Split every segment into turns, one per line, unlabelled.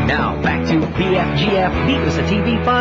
Now, back to BFGF dito sa TV5.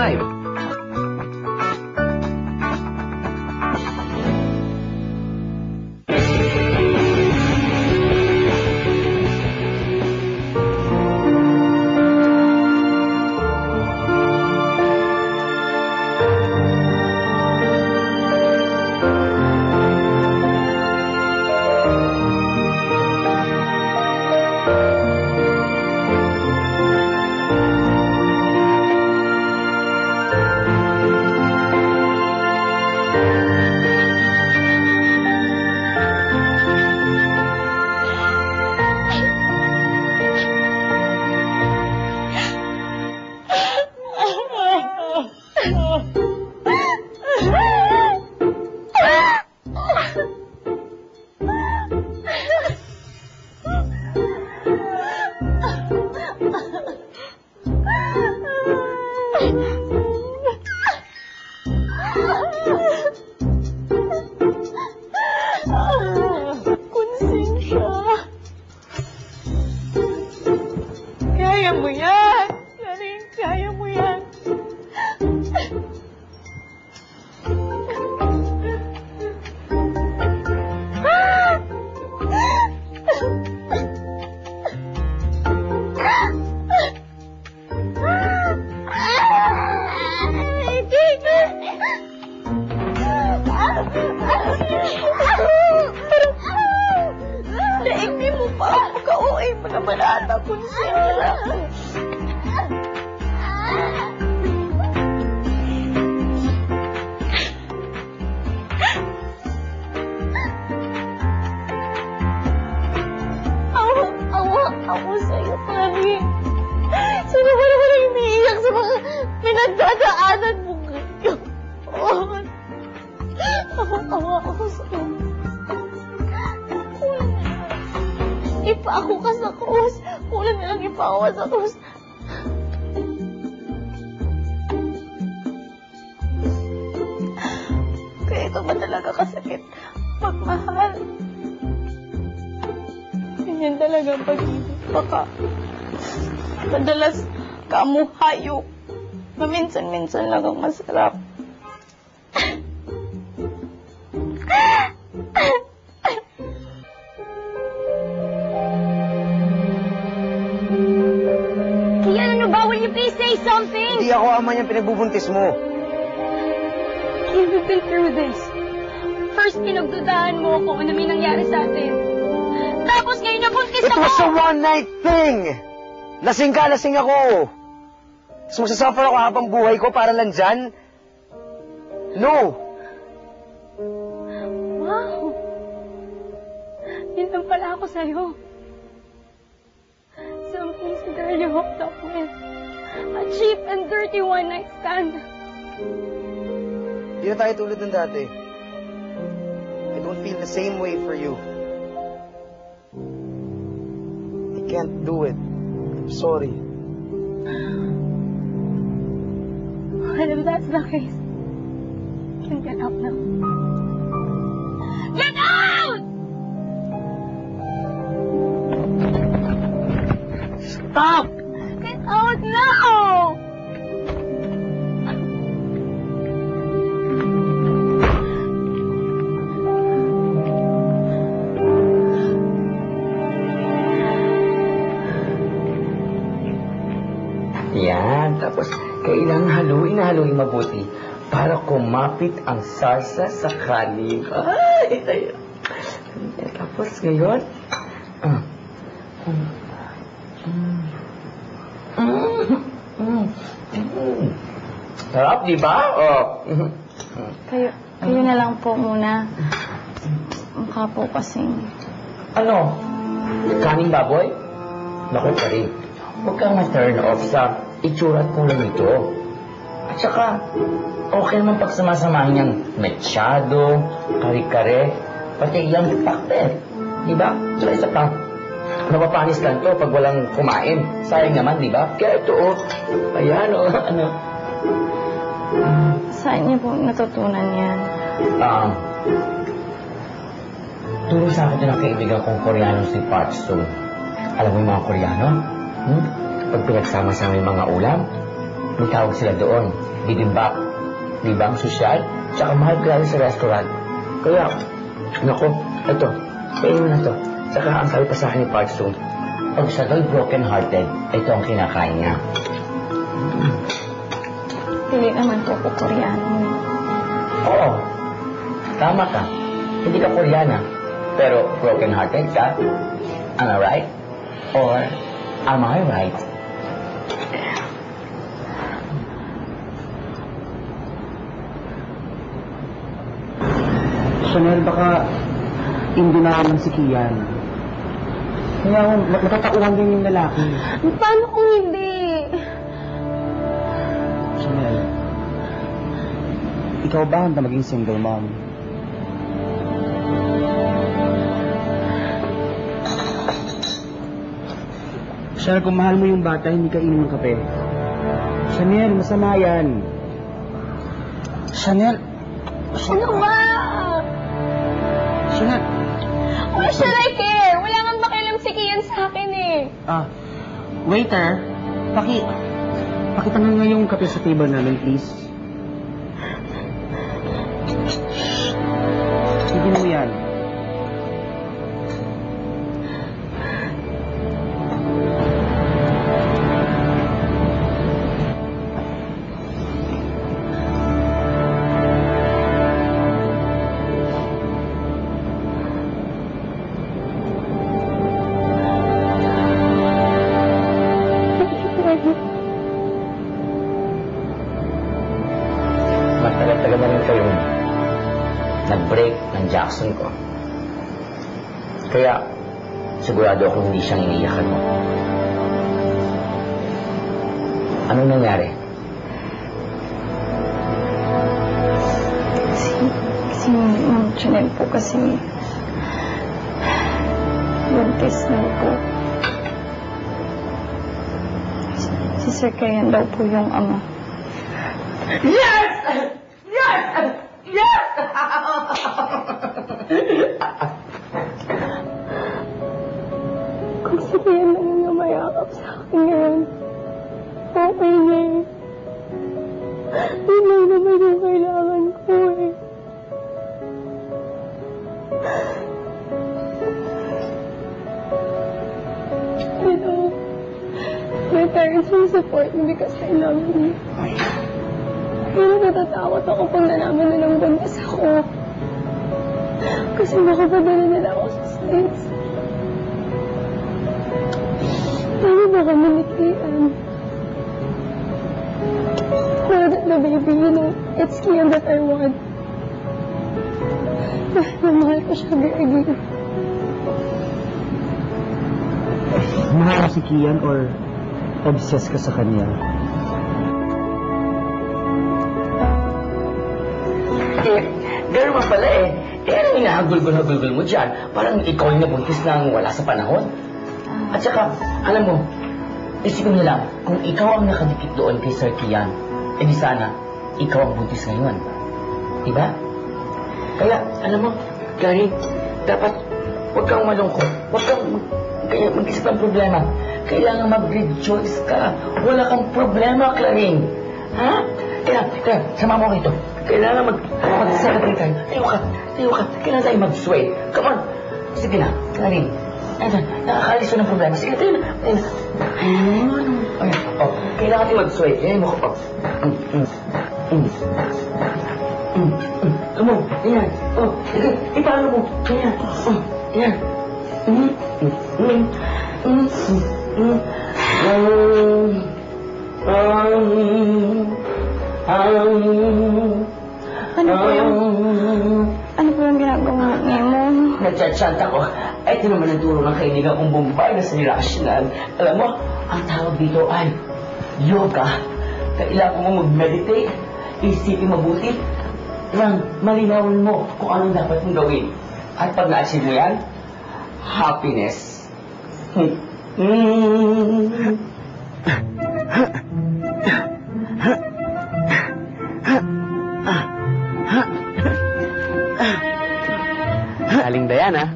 Kaya mo yan! Laring, kaya mo yan! Hindi mo pa ako ka-uwi mo na malata kung sila. Awa ako sa'yo, Mami. Sino ba naman ang umiiyak sa mga pinagdadaanan mo ngayon? Awa ako sa'yo. Ipaako ka sa krus. Kulang na lang ipaako ka sa krus. Kaya ito ba talaga kasakit? Pagmahal. Ganyan talaga ang pag-ibig. Baka madalas kamuhayo. Maminsan-minsan lang ang masarap.
Will you please say something?
Hindi ako ama niyang pinagbubuntis mo.
Can we been through this? First, pinagdudahan mo ako ano may nangyari sa atin. Tapos ngayon nabuntis ako!
It was a one-night thing! Lasing ka, lasing ako! So, magsasuffer ako habang buhay ko para lang dyan? No!
Wow! Yun lang pala ako sa'yo. Something's girl you hooked up with. A cheap and dirty one-night stand.
Hindi na tayo tulad ng dati. I don't feel the same way for you. I can't do it. I'm sorry.
Well, if that's the case, you can get out now. Get out!
Stop!
Get out now!
Yan, tapos kailangan haluin mabuti para kumapit ang salsa sa kanin. Ay, tayo. Tapos ngayon, sarap, di ba? Oh.
Kayo na lang po muna. Mukha po kasing...
Ano? Kaning baboy? Naku pa rin. Huwag kang ma-turn off sa itsura at kulay nito. At saka, okay naman pag samasamahin niyang mechado, kare-kare, pati yung pakte. Diba? Saka isa pa, mapapanis lang to pag walang kumain. Sayang naman, diba? Kaya ito, oh. Ayan, oh. Ano?
Saan niyo po natutunan yan?
Turo sa akin ng kaibigan kong Koreano si Park Soo. Alam mo yung mga Koreano? pag pinagsama-sama yung mga ulam, may tawag sila doon, bibimbap. Di ba? Ang sosyal, tsaka mahal kaya sa restaurant. Kaya, naku, ito, kainin mo na to. Tsaka ang sabi pa sa akin ni Park Sung, pag siya daw broken-hearted, ito ang kinakain niya.
Hindi naman po ako Koreano.
Oo, tama ka. Hindi ka Koreana, pero broken-hearted ka. Am I right? Or am I right?
Chanel, baka hindi na naman si Kian. Kaya matatauhan din yung lalaki.
Paano kung hindi?
Chanel, ikaw ba handa maging single mom? Chanel, kung mahal mo yung bata, hindi ka inom ng kape. Chanel, masama yan. Chanel,
Ano ba?
Chanel.
Why should I care? Wala kang pakialam si Kian sa akin eh.
Waiter, pakitanggal nga yung kape sa table namin, please. Sige mo yan.
Matagal-tagal na rin kayo nag-break ng Jackson ko. Kaya, sigurado akong hindi siyang iniiyakan mo. Anong nangyari?
Si Ma'am Chanel po kasi buntis na po. Si Sir Kian daw po yung ama.
Yes! Yes! Yes!
Kung si Kian lang yung mayakap sa akin ngayon, okay na eh. Yun lang naman yung kailangan ko eh. You know, my parents will support me because I love you. Pero natatakot ako pag nalaman na ng buntis ako. Kasi makapadala nila ako sa States. Paano ba kami ni Kian? Now that the baby, you know, it's Kian that I want. Mahal ko siya, Greggy.
Mahal mo si Kian or obsessed ka sa kanya?
Gano'n pa pala eh. Anong hinahagulgol-hagulgol mo dyan? Parang ikaw yung nabuntis nang wala sa panahon. At saka, alam mo, isipin mo lang, kung ikaw ang nakadikit doon kay Sir Kian, di sana, ikaw ang buntis ngayon. Diba? Kaya, alam mo, Clary, dapat huwag kang malungkot. Huwag kang mag-isip ng problema. Kailangan mag-rejoice ka. Wala kang problema, Clary. Ha? Kaya, sama mo rito. Kailangan mag-celebrate tayo. Tayo ka. Kailangan tayo mag-sway. Come on. Sige na, Clary. Ayan, nakakaalis ng problema. Sige, tayo na. Kailangan tayo mag-sway. Ayan mo ko. Come on. Ayan. Sige, ipalo mo. Ayan. Ayan.
Ano po yung ginagawa mo?
Nagchat-chat ako. Ito naman ang turo ng kaibigan kong Bombay na si Rational. Alam mo, ang tawag dito ay yoga. Kailangan mo mag-meditate, isipin mabuti, nang malinawin mo kung anong dapat mong gawin. At pag na-achieve mo yan, happiness.
Aling Diana,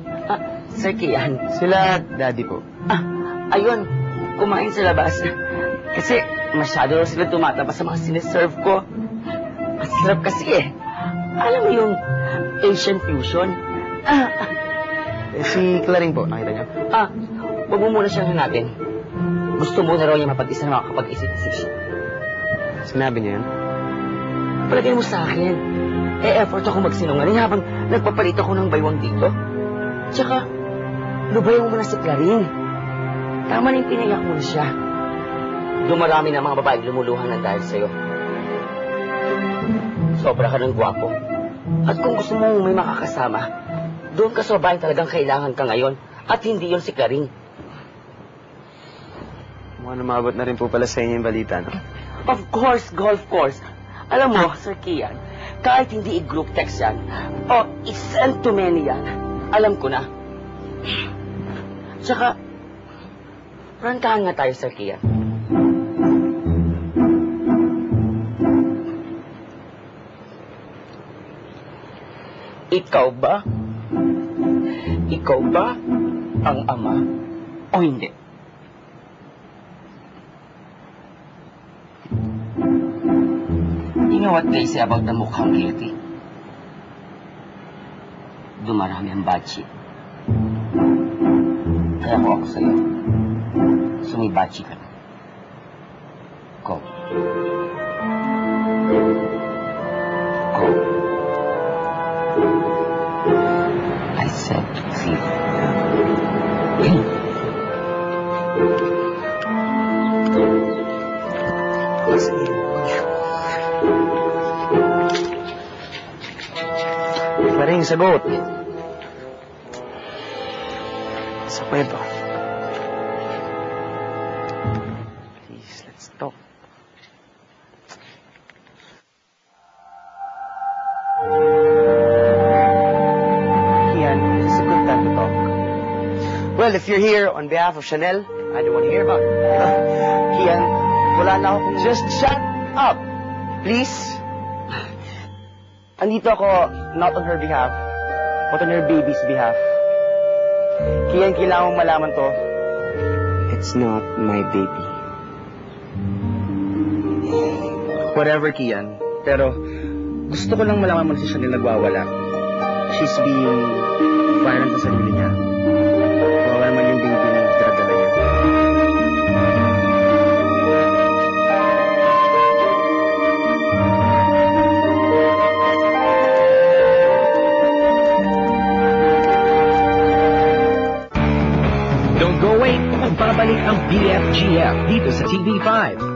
Sir Kian.
sila daddy po.
Ayun. kumain sa labas. Kasi masyado raw sila tumataba sa mga siniserve ko. Masarap kasi eh. Alam mo yung Asian fusion?
Si Claring po, nakita niyo?
Huwag mo muna siyang hanapin. Gusto mo na raw niya mapag-isa na makakapag-isip-isip siya.
Sinabi niya yun?
Palagay mo sa akin. Effort ako magsinungaling habang nagpapalit ako ng baywang dito. Tsaka, lubayan mo na si Claring. Tama na yung pinayak mo na siya. Dumarami na mga babae lumuluhan ng dahil sa'yo. Sobra ka ng gwapo. At kung gusto mo may makakasama, doon ka sa babae talagang kailangan ka ngayon. At hindi yon si Claring.
Mukhang umabot na rin po pala sa inyo yung balita, no?
Of course, golf course. Alam mo, Sir Kian, kahit hindi i-group text yan, o i-send to many yan, alam ko na. Tsaka, rantahan nga tayo, Sir Kian. Ikaw ba? Ikaw ba ang ama o hindi? You know what they say about the mukhang guilty? Dumarami ang bad shit. Kaya ako sa'yo. Sumibachi ka na. Go. Go. I said leave.
Claring, sagot. Sa kwento. Please, let's talk. Kian, it's a good time to talk. Well, if you're here on behalf of Chanel, I don't want to hear about it. Kian, wala na akong... Just shut up! Please? Andito ako not on her behalf, but on her baby's behalf. Kian, kailangan mong malaman to. It's not my baby. Whatever, Kian. Pero gusto ko lang malaman mo na si Chanel nagwawala. She's being violent sa sarili niya. Wala naman yung baby na tiradala niya.
Don't go away. Magbabalik ang BFGF dito sa TV5.